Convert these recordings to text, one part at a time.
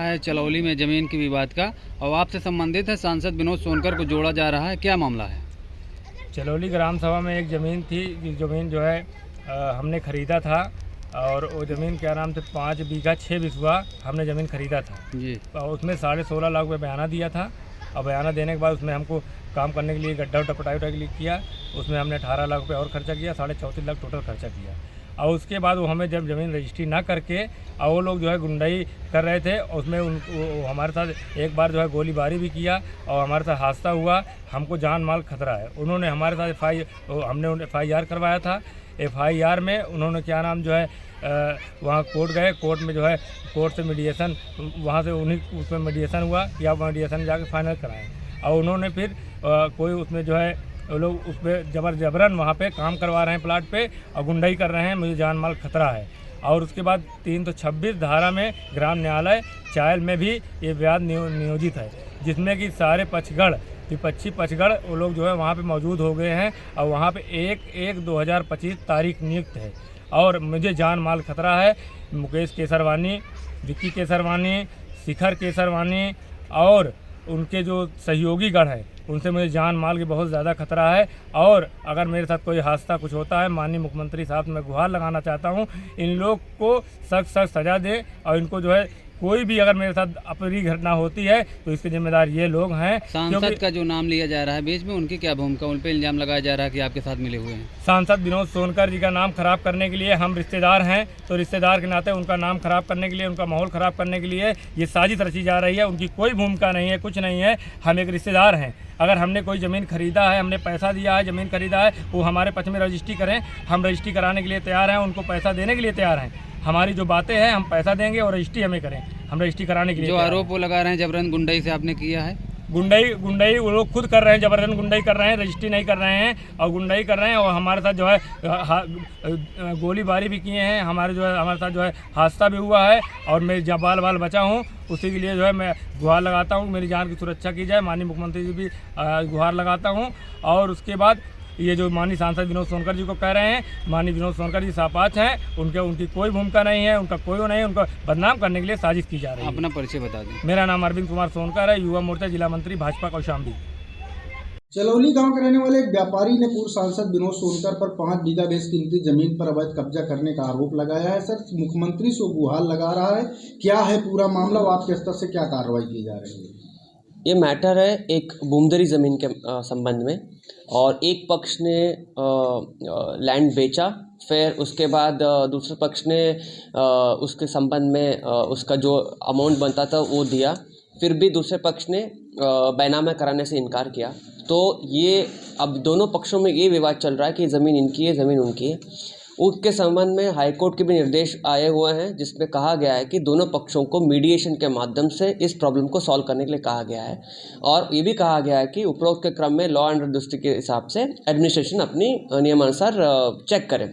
है चलौली में ज़मीन के विवाद का और आपसे संबंधित है सांसद विनोद सोनकर को जोड़ा जा रहा है, क्या मामला है? चलौली ग्राम सभा में एक ज़मीन थी, जिस ज़मीन जो है हमने ख़रीदा था और वो ज़मीन क्या नाम से 5 बीघा 6 बिस्वा हमने ज़मीन ख़रीदा था जी। और उसमें 16.5 लाख रुपये बयाना दिया था। और बयाना देने के बाद उसमें हमको काम करने के लिए गड्ढा उड्ढा पटाई के लिए किया, उसमें हमने 18 लाख रुपये और खर्चा किया, 34.5 लाख टोटल खर्चा किया। और उसके बाद वो हमें जब ज़मीन रजिस्ट्री ना करके और वो लोग जो है गुंडाई कर रहे थे, उसमें हमारे साथ एक बार जो है गोलीबारी भी किया और हमारे साथ हादसा हुआ, हमको जान माल खतरा है। उन्होंने हमारे साथ हमने FIR करवाया था। FIR में उन्होंने क्या नाम जो है वहाँ कोर्ट गए, कोर्ट में जो है कोर्ट से मीडिएशन, वहाँ से उन्हीं उसमें मीडिएशन हुआ या मीडिएशन जाके फाइनल कराएं। और उन्होंने फिर कोई उसमें जो है वो लोग उस पर जबरन वहाँ पे काम करवा रहे हैं प्लाट पे और गुंडाई कर रहे हैं, मुझे जान माल खतरा है। और उसके बाद 326 धारा में ग्राम न्यायालय चायल में भी ये विवाद नियोजित है, जिसमें कि सारे पक्षगढ़ विपक्षी पक्षगढ़ वो लोग जो है वहाँ पे मौजूद हो गए हैं और वहाँ पे 1/1/2025 तारीख नियुक्त है। और मुझे जान माल खतरा है। मुकेश केसरवानी, विक्की केसरवानी, शिखर केसरवानी और उनके जो सहयोगी गण हैं, उनसे मुझे जान माल की बहुत ज़्यादा खतरा है। और अगर मेरे साथ कोई हादसा कुछ होता है, माननीय मुख्यमंत्री साहब मैं गुहार लगाना चाहता हूँ, इन लोग को सख्त सख्त सज़ा दे और इनको जो है कोई भी अगर मेरे साथ अप्रिय घटना होती है तो इसके जिम्मेदार ये लोग हैं। सांसद का जो नाम लिया जा रहा है बीच में, उनकी क्या भूमिका? उन पर इल्ज़ाम लगाया जा रहा है कि आपके साथ मिले हुए हैं। सांसद विनोद सोनकर जी का नाम खराब करने के लिए, हम रिश्तेदार हैं तो रिश्तेदार के नाते उनका नाम खराब करने के लिए, उनका माहौल खराब करने के लिए ये साजिश रची जा रही है। उनकी कोई भूमिका नहीं है, कुछ नहीं है। हम एक रिश्तेदार हैं। अगर हमने कोई ज़मीन खरीदा है, हमने पैसा दिया है, ज़मीन खरीदा है, वो हमारे पक्ष में रजिस्ट्री करें, हम रजिस्ट्री कराने के लिए तैयार हैं, उनको पैसा देने के लिए तैयार हैं। हमारी जो बातें हैं हम पैसा देंगे और रजिस्ट्री हमें करें, हम रजिस्ट्री कराने के लिए। जो आरोप वो लगा रहे हैं जबरन गुंडाई से आपने किया है? गुंडाई वो लोग खुद कर रहे हैं, जबरदस्त गुंडाई कर रहे हैं, रजिस्ट्री नहीं कर रहे हैं और गुंडाई कर रहे हैं। और हमारे साथ जो है गोलीबारी भी किए हैं, हमारे साथ जो है हादसा भी हुआ है और मैं जब बाल बचा हूँ, उसी के लिए जो है मैं गुहार लगाता हूँ मेरी जान की सुरक्षा की जाए। माननीय मुख्यमंत्री जी भी गुहार लगाता हूँ। और उसके बाद ये जो माननीय सांसद विनोद सोनकर जी को कह रहे हैं, माननीय विनोद सोनकर जी सापाच हैं, उनकी कोई भूमिका नहीं है, उनका कोई नहीं, उनको बदनाम करने के लिए साजिश की जा रही है। अपना परिचय बता दें। मेरा नाम अरविंद कुमार सोनकर है, युवा मोर्चा जिला मंत्री भाजपा कौशाम्बी। चलौली गांव के रहने वाले एक व्यापारी ने पूर्व सांसद विनोद सोनकर पर 5 बीघा बेस कीमती जमीन पर अवैध कब्जा करने का आरोप लगाया है। सर, मुख्यमंत्री से गुहार लगा रहा है, क्या है पूरा मामला? आपके स्तर से क्या कार्रवाई की जा रही है? ये मैटर है एक बूमदरी ज़मीन के संबंध में, और एक पक्ष ने लैंड बेचा, फिर उसके बाद दूसरे पक्ष ने उसके संबंध में उसका जो अमाउंट बनता था वो दिया, फिर भी दूसरे पक्ष ने बैनामा कराने से इनकार किया। तो ये अब दोनों पक्षों में ये विवाद चल रहा है कि ज़मीन इनकी है, ज़मीन उनकी है। उसके संबंध में हाईकोर्ट के भी निर्देश आए हुए हैं, जिसमें कहा गया है कि दोनों पक्षों को मीडिएशन के माध्यम से इस प्रॉब्लम को सॉल्व करने के लिए कहा गया है। और ये भी कहा गया है कि उपरोक्त के क्रम में लॉ एंड दृष्टि के हिसाब से एडमिनिस्ट्रेशन अपनी नियमानुसार चेक करे।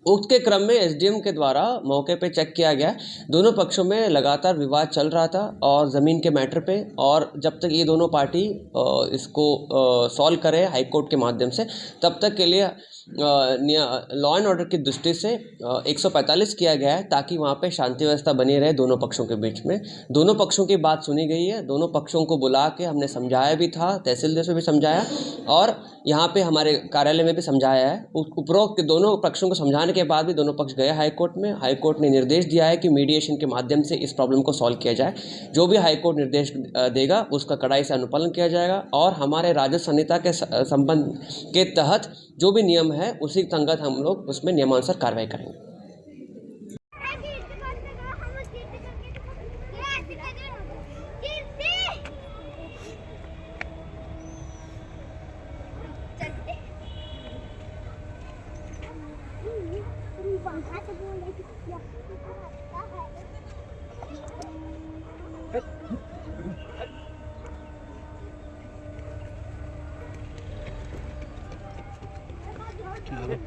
उसके क्रम में SDM के द्वारा मौके पे चेक किया गया। दोनों पक्षों में लगातार विवाद चल रहा था और ज़मीन के मैटर पे, और जब तक ये दोनों पार्टी इसको सॉल्व करे हाईकोर्ट के माध्यम से, तब तक के लिए लॉ एंड ऑर्डर की दृष्टि से 145 किया गया है, ताकि वहाँ पे शांति व्यवस्था बनी रहे दोनों पक्षों के बीच में। दोनों पक्षों की बात सुनी गई है, दोनों पक्षों को बुला के हमने समझाया भी था, तहसीलदार से भी समझाया और यहाँ पे हमारे कार्यालय में भी समझाया है। उपरोक्त दोनों पक्षों को समझाने के बाद भी दोनों पक्ष गए हाईकोर्ट में। हाईकोर्ट ने निर्देश दिया है कि मीडिएशन के माध्यम से इस प्रॉब्लम को सॉल्व किया जाए। जो भी हाईकोर्ट निर्देश देगा उसका कड़ाई से अनुपालन किया जाएगा और हमारे राजस्व संहिता के संबंध के तहत जो भी नियम है उसी संगत हम लोग उसमें नियमानुसार कार्रवाई करेंगे।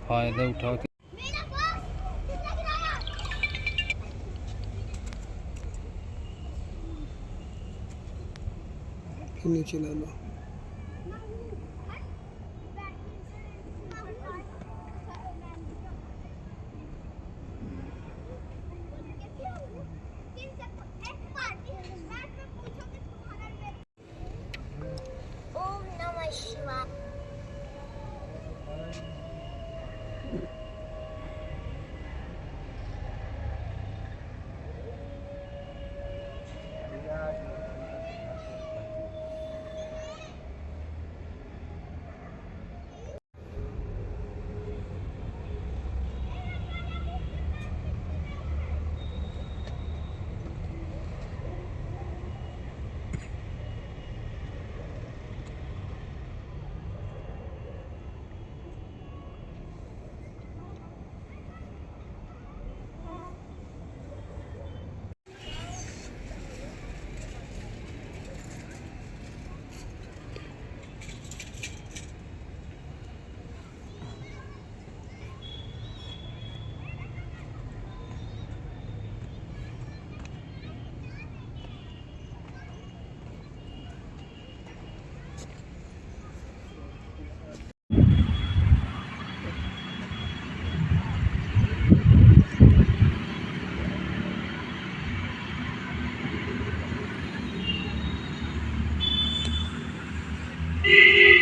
फायदा उठा के नीचे ला लो। है।